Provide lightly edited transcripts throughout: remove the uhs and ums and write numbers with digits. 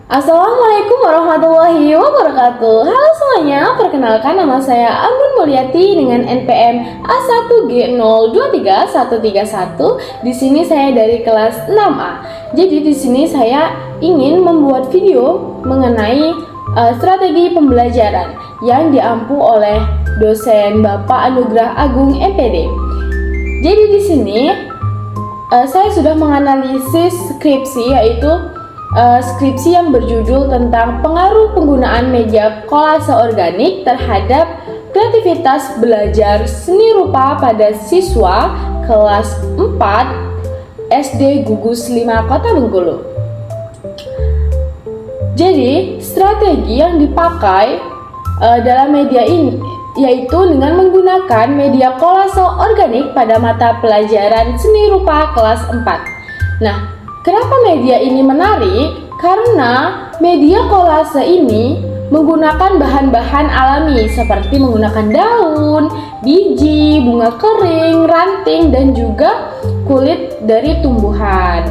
Assalamualaikum warahmatullahi wabarakatuh. Halo semuanya, perkenalkan nama saya Amun Mulyati dengan NPM A1G023131. Di sini saya dari kelas 6A. Jadi di sini saya ingin membuat video mengenai strategi pembelajaran yang diampu oleh dosen Bapak Anugrah Agung MPD. Jadi di sini saya sudah menganalisis skripsi, yaitu skripsi yang berjudul tentang pengaruh penggunaan media kolase organik terhadap kreativitas belajar seni rupa pada siswa kelas 4 SD Gugus 5 Kota Bengkulu. Jadi, strategi yang dipakai dalam media ini yaitu dengan menggunakan media kolase organik pada mata pelajaran seni rupa kelas 4. Nah, kenapa media ini menarik? Karena media kolase ini menggunakan bahan-bahan alami seperti menggunakan daun, biji, bunga kering, ranting, dan juga kulit dari tumbuhan.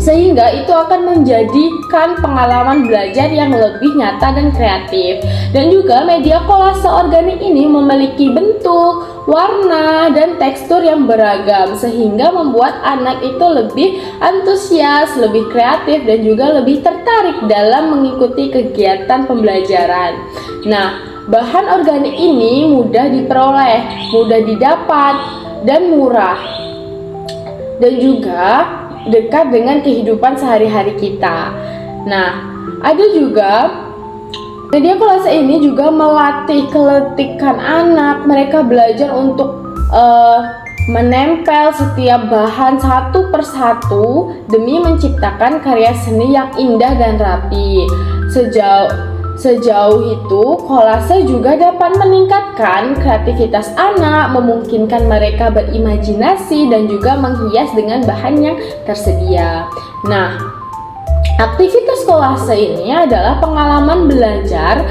Sehingga itu akan menjadikan pengalaman belajar yang lebih nyata dan kreatif. Dan juga media kolase organik ini memiliki bentuk, warna, dan tekstur yang beragam, sehingga membuat anak itu lebih antusias, lebih kreatif, dan juga lebih tertarik dalam mengikuti kegiatan pembelajaran. Nah, bahan organik ini mudah diperoleh, mudah didapat, dan murah, dan juga dekat dengan kehidupan sehari-hari kita. Nah, ada juga media kolase ini juga melatih keletikan anak. Mereka belajar untuk menempel setiap bahan satu persatu demi menciptakan karya seni yang indah dan rapi. Sejauh itu, kolase juga dapat meningkatkan kreativitas anak, memungkinkan mereka berimajinasi dan juga menghias dengan bahan yang tersedia. Nah, aktivitas kolase ini adalah pengalaman belajar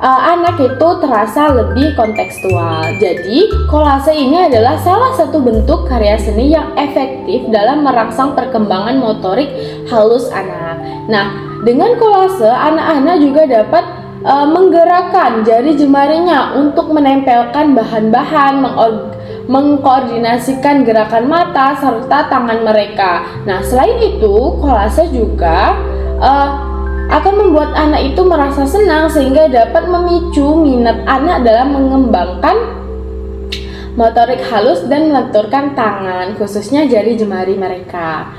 anak itu terasa lebih kontekstual. Jadi, kolase ini adalah salah satu bentuk karya seni yang efektif dalam merangsang perkembangan motorik halus anak. Nah, dengan kolase, anak-anak juga dapat menggerakkan jari jemarinya untuk menempelkan bahan-bahan, mengkoordinasikan gerakan mata serta tangan mereka. Nah, selain itu, kolase juga akan membuat anak itu merasa senang sehingga dapat memicu minat anak dalam mengembangkan motorik halus dan melenturkan tangan, khususnya jari jemari mereka.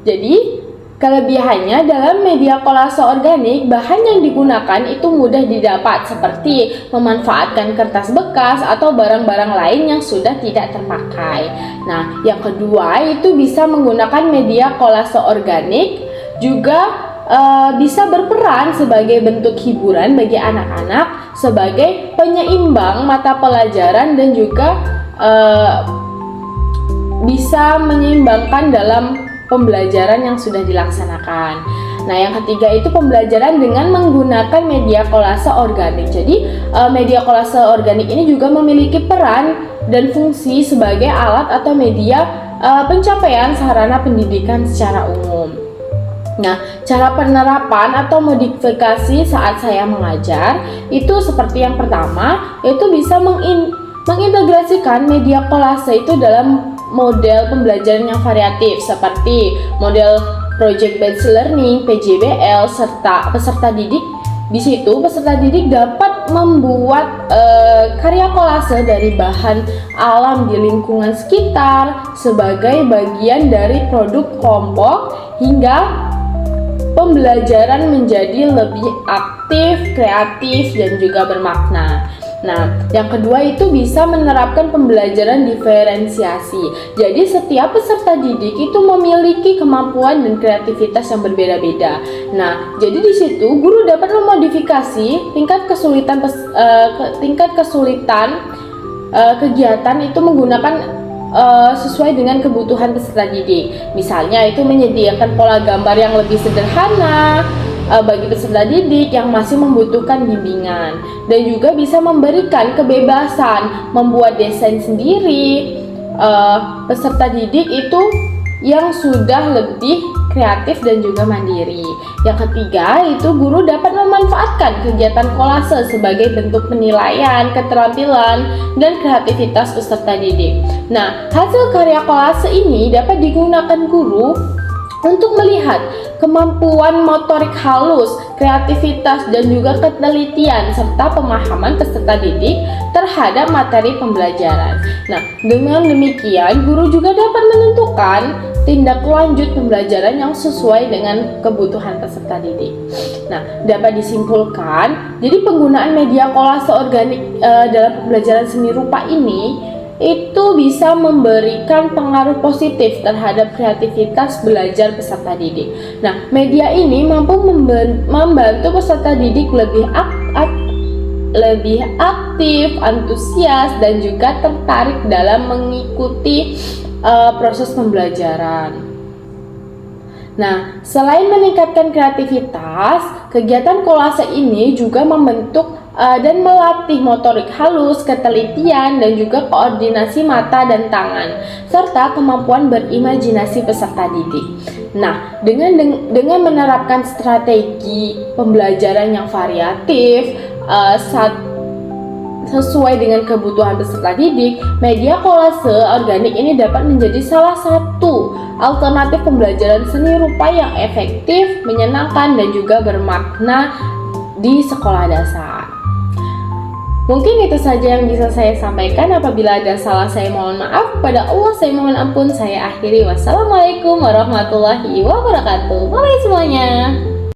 Jadi, kelebihannya dalam media kolase organik, bahan yang digunakan itu mudah didapat, seperti memanfaatkan kertas bekas atau barang-barang lain yang sudah tidak terpakai. Nah, yang kedua itu bisa menggunakan media kolase organik juga bisa berperan sebagai bentuk hiburan bagi anak-anak, sebagai penyeimbang mata pelajaran, dan juga bisa menyeimbangkan dalam pembelajaran yang sudah dilaksanakan. Nah, yang ketiga itu pembelajaran dengan menggunakan media kolase organik. Jadi, media kolase organik ini juga memiliki peran dan fungsi sebagai alat atau media pencapaian sarana pendidikan secara umum. Nah, cara penerapan atau modifikasi saat saya mengajar itu seperti yang pertama, yaitu bisa mengintegrasikan media kolase itu dalam model pembelajaran yang variatif seperti model project based learning, PJBL, serta peserta didik. Di situ peserta didik dapat membuat karya kolase dari bahan alam di lingkungan sekitar sebagai bagian dari produk kelompok, hingga pembelajaran menjadi lebih aktif, kreatif, dan juga bermakna. Nah, yang kedua itu bisa menerapkan pembelajaran diferensiasi. Jadi, setiap peserta didik itu memiliki kemampuan dan kreativitas yang berbeda-beda. Nah, jadi di situ guru dapat memodifikasi tingkat kesulitan kegiatan itu menggunakan sesuai dengan kebutuhan peserta didik. Misalnya itu menyediakan pola gambar yang lebih sederhana bagi peserta didik yang masih membutuhkan bimbingan, dan juga bisa memberikan kebebasan membuat desain sendiri. Peserta didik itu yang sudah lebih kreatif dan juga mandiri. Yang ketiga itu guru dapat memanfaatkan kegiatan kolase sebagai bentuk penilaian, keterampilan, dan kreativitas peserta didik. Nah, hasil karya kolase ini dapat digunakan guru untuk melihat kemampuan motorik halus, kreativitas, dan juga ketelitian serta pemahaman peserta didik terhadap materi pembelajaran. Nah, dengan demikian guru juga dapat menentukan tindak lanjut pembelajaran yang sesuai dengan kebutuhan peserta didik. Nah, dapat disimpulkan, jadi penggunaan media kolase organik dalam pembelajaran seni rupa ini itu bisa memberikan pengaruh positif terhadap kreativitas belajar peserta didik. Nah, media ini mampu membantu peserta didik lebih aktif, antusias, dan juga tertarik dalam mengikuti proses pembelajaran. Nah, selain meningkatkan kreativitas, kegiatan kolase ini juga membentuk dan melatih motorik halus, ketelitian, dan juga koordinasi mata dan tangan, serta kemampuan berimajinasi peserta didik. Nah, dengan menerapkan strategi pembelajaran yang variatif, sesuai dengan kebutuhan peserta didik, media kolase organik ini dapat menjadi salah satu alternatif pembelajaran seni rupa yang efektif, menyenangkan, dan juga bermakna di sekolah dasar. Mungkin itu saja yang bisa saya sampaikan. Apabila ada salah, saya mohon maaf. Kepada Allah saya mohon ampun. Saya akhiri. Wassalamualaikum warahmatullahi wabarakatuh. Bye semuanya.